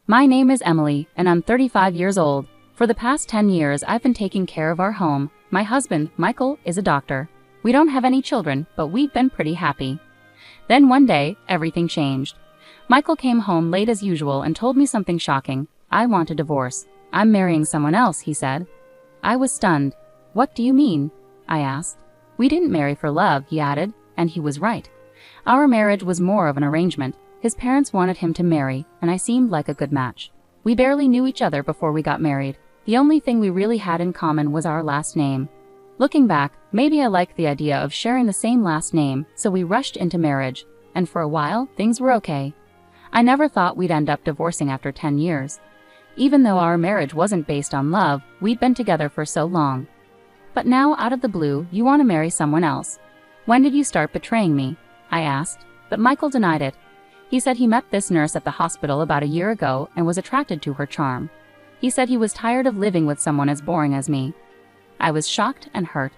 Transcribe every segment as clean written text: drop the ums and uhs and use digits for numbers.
My name is Emily, and I'm 35 years old. For the past 10 years, I've been taking care of our home. My husband, Michael, is a doctor. We don't have any children, but we've been pretty happy. Then one day, everything changed. Michael came home late as usual and told me something shocking. I want a divorce. I'm marrying someone else, he said. I was stunned. What do you mean? I asked. We didn't marry for love, he added, and he was right. Our marriage was more of an arrangement. His parents wanted him to marry, and I seemed like a good match. We barely knew each other before we got married. The only thing we really had in common was our last name. Looking back, maybe I liked the idea of sharing the same last name, so we rushed into marriage, and for a while, things were okay. I never thought we'd end up divorcing after 10 years. Even though our marriage wasn't based on love, we'd been together for so long. But now, out of the blue, you want to marry someone else. When did you start betraying me? I asked, but Michael denied it. He said he met this nurse at the hospital about a year ago and was attracted to her charm. He said he was tired of living with someone as boring as me. I was shocked and hurt.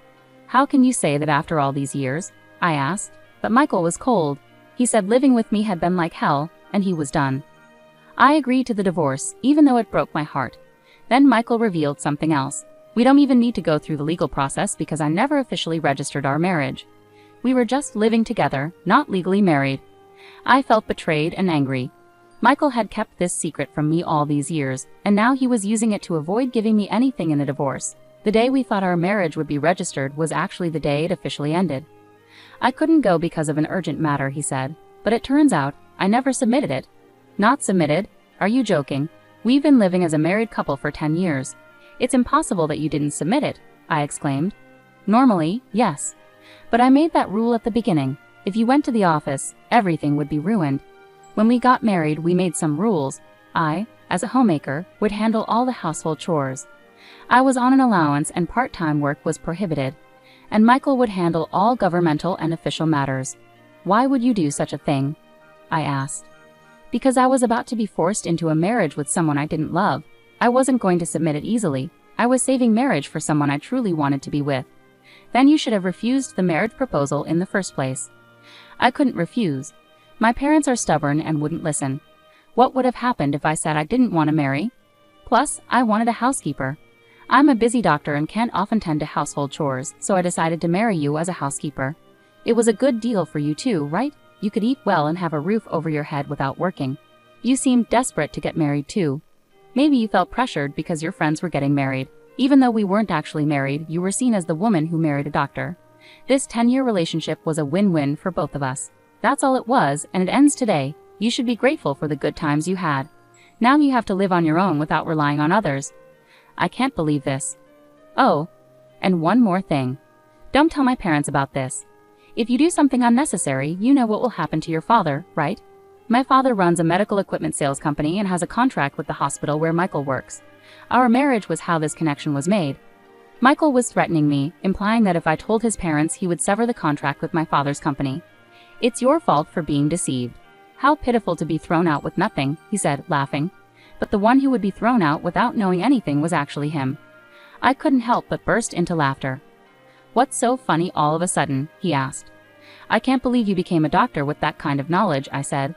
How can you say that after all these years? I asked, but Michael was cold. He said living with me had been like hell, and he was done. I agreed to the divorce, even though it broke my heart. Then Michael revealed something else. We don't even need to go through the legal process because I never officially registered our marriage. We were just living together, not legally married. I felt betrayed and angry. Michael had kept this secret from me all these years, and now he was using it to avoid giving me anything in the divorce. The day we thought our marriage would be registered was actually the day it officially ended. I couldn't go because of an urgent matter, he said, but it turns out I never submitted it. Not submitted? Are you joking? We've been living as a married couple for 10 years. It's impossible that you didn't submit it, I exclaimed. Normally, yes. But I made that rule at the beginning. If you went to the office, everything would be ruined. When we got married, we made some rules. I, as a homemaker, would handle all the household chores. I was on an allowance and part-time work was prohibited. And Michael would handle all governmental and official matters. Why would you do such a thing? I asked. Because I was about to be forced into a marriage with someone I didn't love. I wasn't going to submit it easily. I was saving marriage for someone I truly wanted to be with. Then you should have refused the marriage proposal in the first place. I couldn't refuse. My parents are stubborn and wouldn't listen. What would have happened if I said I didn't want to marry? Plus, I wanted a housekeeper. I'm a busy doctor and can't often tend to household chores, so I decided to marry you as a housekeeper. It was a good deal for you too, right? You could eat well and have a roof over your head without working. You seemed desperate to get married too. Maybe you felt pressured because your friends were getting married. Even though we weren't actually married, you were seen as the woman who married a doctor. This 10-year relationship was a win-win for both of us. That's all it was, and it ends today. You should be grateful for the good times you had. Now you have to live on your own without relying on others. I can't believe this. Oh, and one more thing. Don't tell my parents about this. If you do something unnecessary, you know what will happen to your father, right? My father runs a medical equipment sales company and has a contract with the hospital where Michael works. Our marriage was how this connection was made. Michael was threatening me, implying that if I told his parents, he would sever the contract with my father's company. It's your fault for being deceived. How pitiful to be thrown out with nothing, he said, laughing. But the one who would be thrown out without knowing anything was actually him. I couldn't help but burst into laughter. What's so funny all of a sudden? He asked. I can't believe you became a doctor with that kind of knowledge, I said.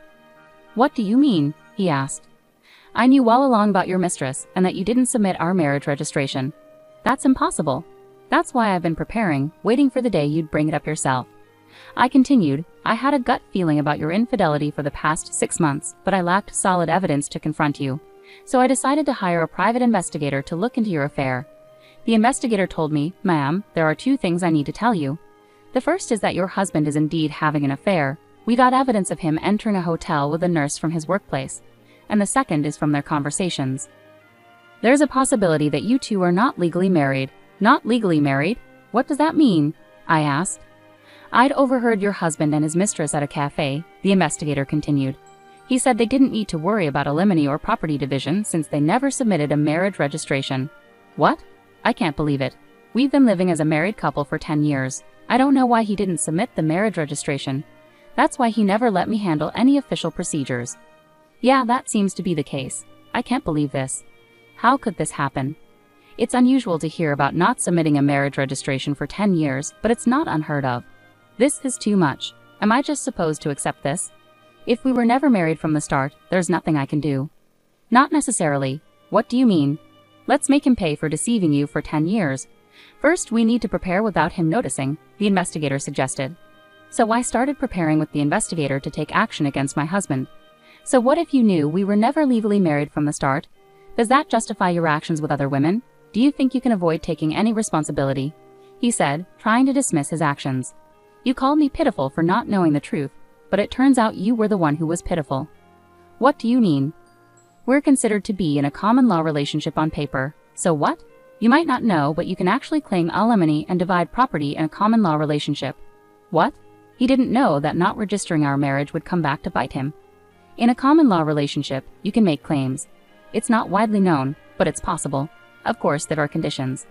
What do you mean? He asked. I knew all along about your mistress and that you didn't submit our marriage registration. That's impossible. That's why I've been preparing, waiting for the day you'd bring it up yourself. I continued, I had a gut feeling about your infidelity for the past 6 months, but I lacked solid evidence to confront you. So I decided to hire a private investigator to look into your affair. The investigator told me, ma'am, there are 2 things I need to tell you. The first is that your husband is indeed having an affair. We got evidence of him entering a hotel with a nurse from his workplace. And the second is from their conversations. There's a possibility that you two are not legally married. Not legally married? What does that mean? I asked. I'd overheard your husband and his mistress at a cafe, the investigator continued. He said they didn't need to worry about alimony or property division since they never submitted a marriage registration. What? I can't believe it. We've been living as a married couple for 10 years. I don't know why he didn't submit the marriage registration. That's why he never let me handle any official procedures. Yeah, that seems to be the case. I can't believe this. How could this happen? It's unusual to hear about not submitting a marriage registration for 10 years, but it's not unheard of. This is too much. Am I just supposed to accept this? If we were never married from the start, there's nothing I can do. Not necessarily. What do you mean? Let's make him pay for deceiving you for 10 years. First, we need to prepare without him noticing, the investigator suggested. So I started preparing with the investigator to take action against my husband. So what if you knew we were never legally married from the start? Does that justify your actions with other women? Do you think you can avoid taking any responsibility? He said, trying to dismiss his actions. You called me pitiful for not knowing the truth, but it turns out you were the one who was pitiful. What do you mean? We're considered to be in a common law relationship on paper. So what? You might not know, but you can actually claim alimony and divide property in a common law relationship. What? He didn't know that not registering our marriage would come back to bite him. In a common law relationship, you can make claims. It's not widely known, but it's possible. Of course, there are conditions.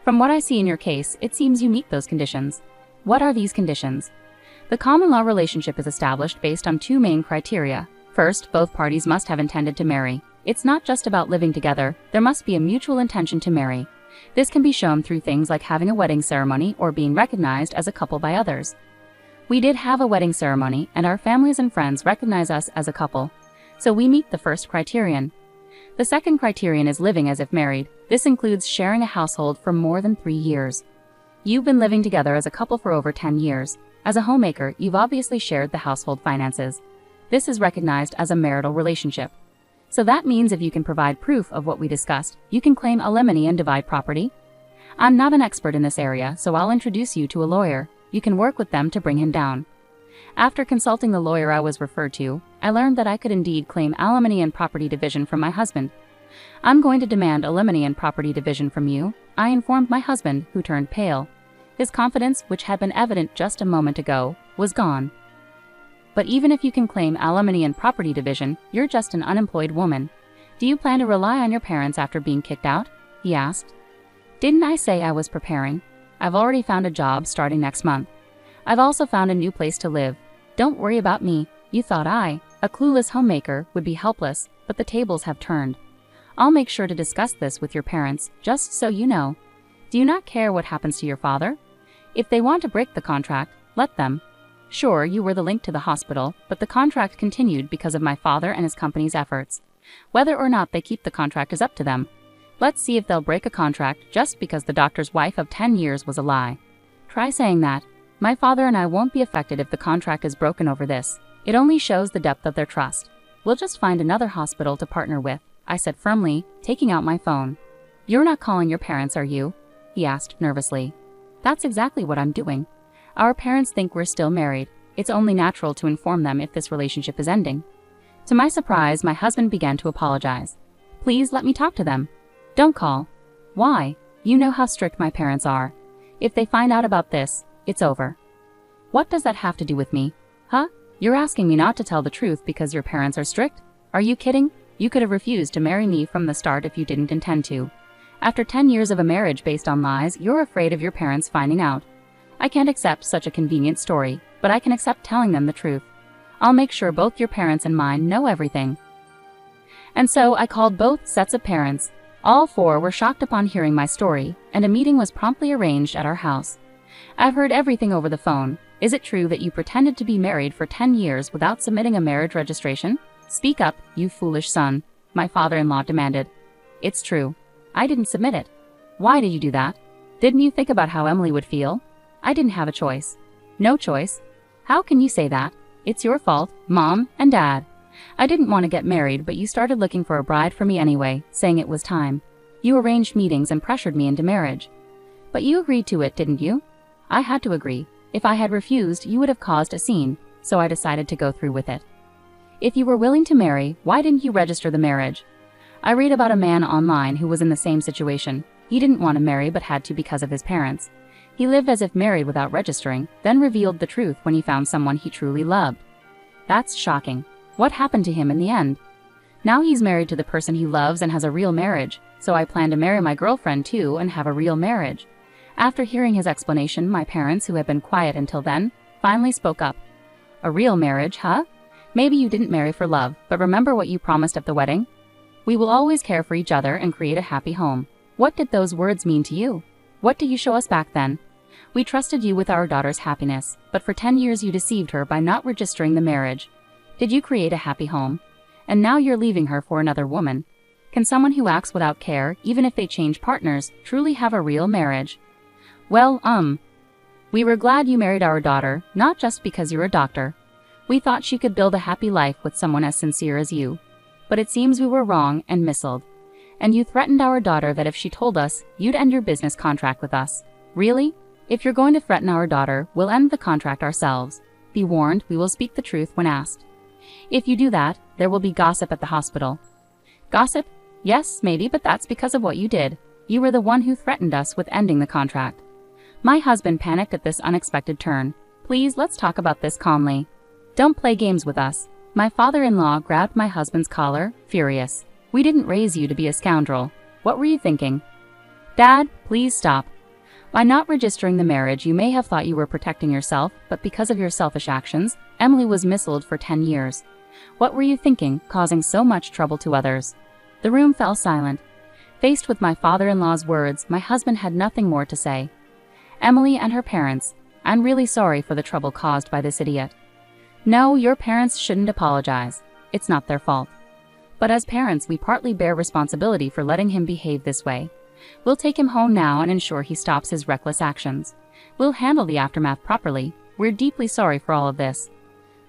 From what I see in your case, it seems you meet those conditions. What are these conditions? The common law relationship is established based on two main criteria. First, both parties must have intended to marry. It's not just about living together, there must be a mutual intention to marry. This can be shown through things like having a wedding ceremony or being recognized as a couple by others. We did have a wedding ceremony, and our families and friends recognize us as a couple. So we meet the first criterion. The second criterion is living as if married. This includes sharing a household for more than 3 years. You've been living together as a couple for over 10 years. As a homemaker, you've obviously shared the household finances. This is recognized as a marital relationship. So that means if you can provide proof of what we discussed, you can claim alimony and divide property. I'm not an expert in this area, so I'll introduce you to a lawyer. You can work with them to bring him down. After consulting the lawyer I was referred to, I learned that I could indeed claim alimony and property division from my husband. I'm going to demand alimony and property division from you, I informed my husband, who turned pale. His confidence, which had been evident just a moment ago, was gone. But even if you can claim alimony and property division, you're just an unemployed woman. Do you plan to rely on your parents after being kicked out? He asked. Didn't I say I was preparing? I've already found a job starting next month. I've also found a new place to live. Don't worry about me. You thought I, a clueless homemaker, would be helpless, but the tables have turned. I'll make sure to discuss this with your parents, just so you know. Do you not care what happens to your father? If they want to break the contract, let them. Sure, you were the link to the hospital, but the contract continued because of my father and his company's efforts. Whether or not they keep the contract is up to them. Let's see if they'll break a contract just because the doctor's wife of 10 years was a lie. Try saying that. My father and I won't be affected if the contract is broken over this. It only shows the depth of their trust. We'll just find another hospital to partner with, I said firmly, taking out my phone. You're not calling your parents, are you? He asked nervously. That's exactly what I'm doing. Our parents think we're still married. It's only natural to inform them if this relationship is ending. To my surprise, my husband began to apologize. Please let me talk to them. Don't call. Why? You know how strict my parents are. If they find out about this, it's over. What does that have to do with me? Huh? You're asking me not to tell the truth because your parents are strict? Are you kidding? You could have refused to marry me from the start if you didn't intend to. After 10 years of a marriage based on lies, you're afraid of your parents finding out. I can't accept such a convenient story, but I can accept telling them the truth. I'll make sure both your parents and mine know everything. And so I called both sets of parents. All four were shocked upon hearing my story, and a meeting was promptly arranged at our house. I've heard everything over the phone. Is it true that you pretended to be married for 10 years without submitting a marriage registration? Speak up, you foolish son, my father-in-law demanded. It's true. I didn't submit it. Why did you do that? Didn't you think about how Emily would feel? I didn't have a choice. No choice? How can you say that? It's your fault, Mom and Dad. I didn't want to get married, but you started looking for a bride for me anyway, saying it was time. You arranged meetings and pressured me into marriage. But you agreed to it, didn't you? I had to agree. If I had refused, you would have caused a scene, so I decided to go through with it. If you were willing to marry, why didn't you register the marriage? I read about a man online who was in the same situation. He didn't want to marry but had to because of his parents. He lived as if married without registering, then revealed the truth when he found someone he truly loved. That's shocking. What happened to him in the end? Now he's married to the person he loves and has a real marriage, so I plan to marry my girlfriend too and have a real marriage. After hearing his explanation, my parents, who had been quiet until then, finally spoke up. A real marriage, huh? Maybe you didn't marry for love, but remember what you promised at the wedding? We will always care for each other and create a happy home. What did those words mean to you? What did you show us back then? We trusted you with our daughter's happiness, but for 10 years you deceived her by not registering the marriage. Did you create a happy home? and now you're leaving her for another woman. Can someone who acts without care, even if they change partners, truly have a real marriage? Well, we were glad you married our daughter, not just because you're a doctor. We thought she could build a happy life with someone as sincere as you. But it seems we were wrong and misled. And you threatened our daughter that if she told us, you'd end your business contract with us. Really? If you're going to threaten our daughter, we'll end the contract ourselves. Be warned, we will speak the truth when asked. If you do that, there will be gossip at the hospital. Gossip? Yes, maybe, but that's because of what you did. You were the one who threatened us with ending the contract. My husband panicked at this unexpected turn. Please, let's talk about this calmly. Don't play games with us. My father-in-law grabbed my husband's collar, furious. We didn't raise you to be a scoundrel. What were you thinking? Dad, please stop. By not registering the marriage, you may have thought you were protecting yourself, but because of your selfish actions, Emily was misled for 10 years. What were you thinking, causing so much trouble to others? The room fell silent. Faced with my father-in-law's words, my husband had nothing more to say. Emily and her parents, I'm really sorry for the trouble caused by this idiot. No, your parents shouldn't apologize. It's not their fault. But as parents, we partly bear responsibility for letting him behave this way. We'll take him home now and ensure he stops his reckless actions. We'll handle the aftermath properly. We're deeply sorry for all of this.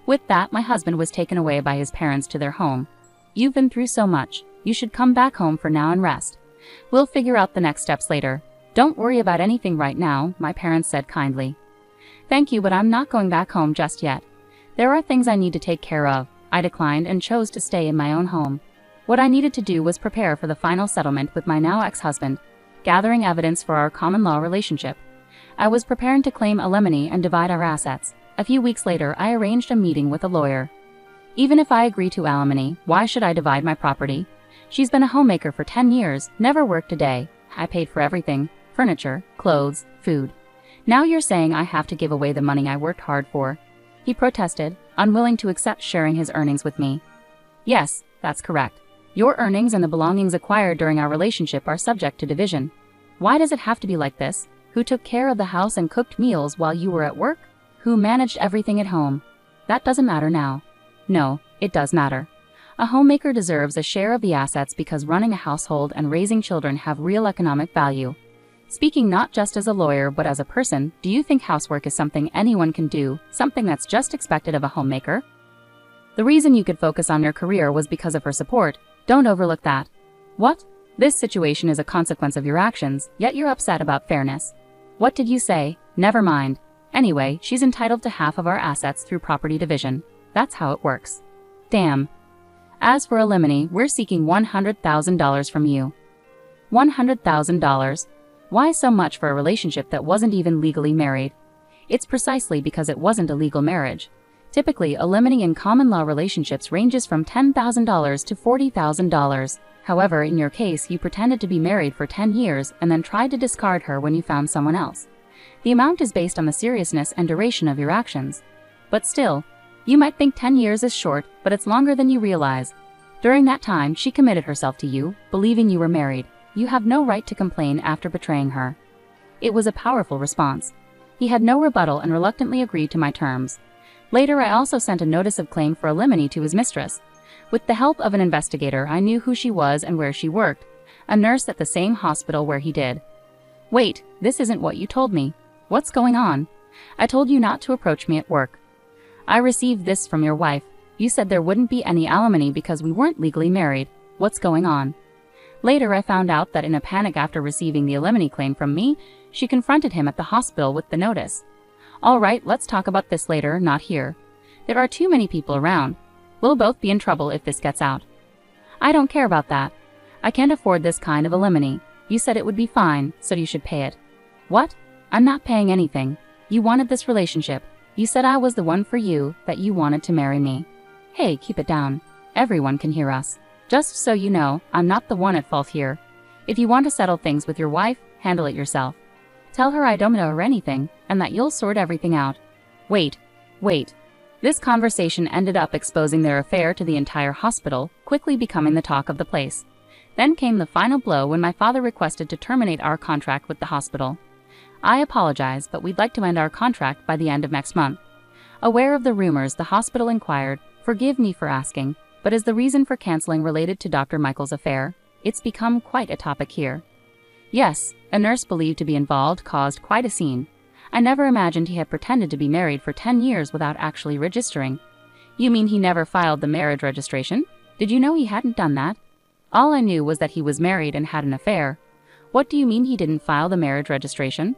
With that, my husband was taken away by his parents to their home. You've been through so much. You should come back home for now and rest. We'll figure out the next steps later. Don't worry about anything right now, my parents said kindly. Thank you, but I'm not going back home just yet. There are things I need to take care of. I declined and chose to stay in my own home. What I needed to do was prepare for the final settlement with my now ex-husband, gathering evidence for our common law relationship. I was preparing to claim alimony and divide our assets. A few weeks later, I arranged a meeting with a lawyer. Even if I agree to alimony, why should I divide my property? She's been a homemaker for 10 years, never worked a day. I paid for everything, furniture, clothes, food. Now you're saying I have to give away the money I worked hard for. He protested, unwilling to accept sharing his earnings with me. Yes, that's correct. Your earnings and the belongings acquired during our relationship are subject to division. Why does it have to be like this? Who took care of the house and cooked meals while you were at work? Who managed everything at home? That doesn't matter now. No, it does matter. A homemaker deserves a share of the assets because running a household and raising children have real economic value. Speaking not just as a lawyer but as a person, do you think housework is something anyone can do, something that's just expected of a homemaker? The reason you could focus on your career was because of her support. Don't overlook that. What? This situation is a consequence of your actions, yet you're upset about fairness. What did you say? Never mind. Anyway, she's entitled to half of our assets through property division. That's how it works. Damn. As for alimony, we're seeking $100,000 from you. $100,000? Why so much for a relationship that wasn't even legally married? It's precisely because it wasn't a legal marriage. Typically, alimony in common law relationships ranges from $10,000 to $40,000. However, in your case, you pretended to be married for 10 years and then tried to discard her when you found someone else. The amount is based on the seriousness and duration of your actions. But still, you might think 10 years is short, but it's longer than you realize. During that time, she committed herself to you, believing you were married. You have no right to complain after betraying her. It was a powerful response. He had no rebuttal and reluctantly agreed to my terms. Later, I also sent a notice of claim for alimony to his mistress. With the help of an investigator, I knew who she was and where she worked, a nurse at the same hospital where he did. Wait, this isn't what you told me. What's going on? I told you not to approach me at work. I received this from your wife. You said there wouldn't be any alimony because we weren't legally married. What's going on? Later, I found out that in a panic after receiving the alimony claim from me, she confronted him at the hospital with the notice. All right, let's talk about this later, not here. There are too many people around. We'll both be in trouble if this gets out. I don't care about that. I can't afford this kind of alimony. You said it would be fine, so you should pay it. What? I'm not paying anything. You wanted this relationship. You said I was the one for you, that you wanted to marry me. Hey, keep it down. Everyone can hear us. Just so you know, I'm not the one at fault here. If you want to settle things with your wife, handle it yourself. Tell her I don't know her anything, and that you'll sort everything out. Wait. This conversation ended up exposing their affair to the entire hospital, quickly becoming the talk of the place. Then came the final blow when my father requested to terminate our contract with the hospital. I apologize, but we'd like to end our contract by the end of next month. Aware of the rumors, the hospital inquired, "Forgive me for asking, But is the reason for canceling related to Dr. Michael's affair? It's become quite a topic here. Yes, a nurse believed to be involved caused quite a scene. I never imagined he had pretended to be married for 10 years without actually registering. You mean he never filed the marriage registration? Did you know he hadn't done that? All I knew was that he was married and had an affair. What do you mean he didn't file the marriage registration?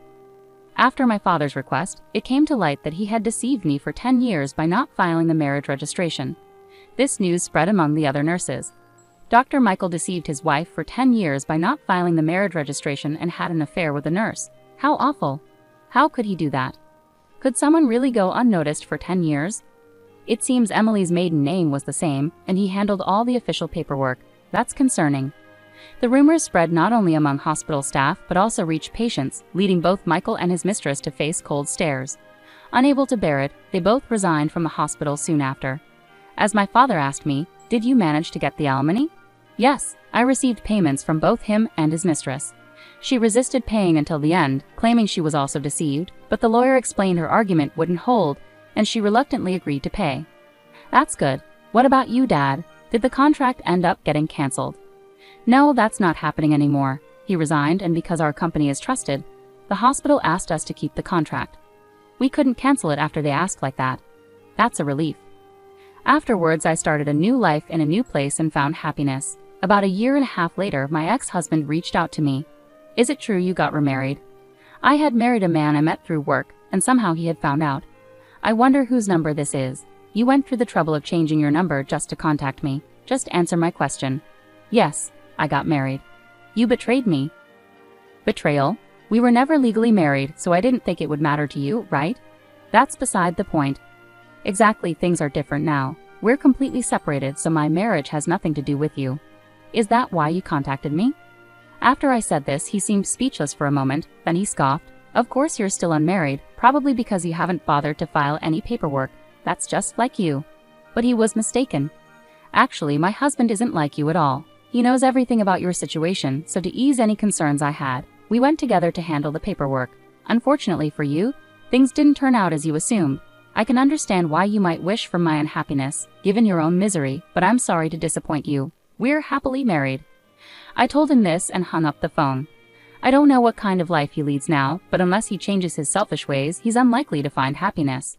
After my father's request, it came to light that he had deceived me for 10 years by not filing the marriage registration. This news spread among the other nurses. Dr. Michael deceived his wife for 10 years by not filing the marriage registration and had an affair with a nurse. How awful! How could he do that? Could someone really go unnoticed for 10 years? It seems Emily's maiden name was the same, and he handled all the official paperwork. That's concerning. The rumors spread not only among hospital staff but also reached patients, leading both Michael and his mistress to face cold stares. Unable to bear it, they both resigned from the hospital soon after. As my father asked me, "Did you manage to get the alimony?" Yes, I received payments from both him and his mistress. She resisted paying until the end, claiming she was also deceived, but the lawyer explained her argument wouldn't hold, and she reluctantly agreed to pay. That's good. What about you, Dad? Did the contract end up getting canceled? No, that's not happening anymore. He resigned, and because our company is trusted, the hospital asked us to keep the contract. We couldn't cancel it after they asked like that. That's a relief. Afterwards, I started a new life in a new place and found happiness. About a year and a half later, my ex-husband reached out to me. Is it true you got remarried? I had married a man I met through work, and somehow he had found out. I wonder whose number this is. You went through the trouble of changing your number just to contact me. Just answer my question. Yes, I got married. You betrayed me. Betrayal? We were never legally married, so I didn't think it would matter to you, right? That's beside the point. Exactly, things are different now. We're completely separated, so my marriage has nothing to do with you. Is that why you contacted me? After I said this, he seemed speechless for a moment, then he scoffed. Of course you're still unmarried, probably because you haven't bothered to file any paperwork. That's just like you. But he was mistaken. Actually, my husband isn't like you at all. He knows everything about your situation, so to ease any concerns I had, we went together to handle the paperwork. Unfortunately for you, things didn't turn out as you assumed. I can understand why you might wish for my unhappiness, given your own misery, but I'm sorry to disappoint you. We're happily married. I told him this and hung up the phone. I don't know what kind of life he leads now, but unless he changes his selfish ways, he's unlikely to find happiness.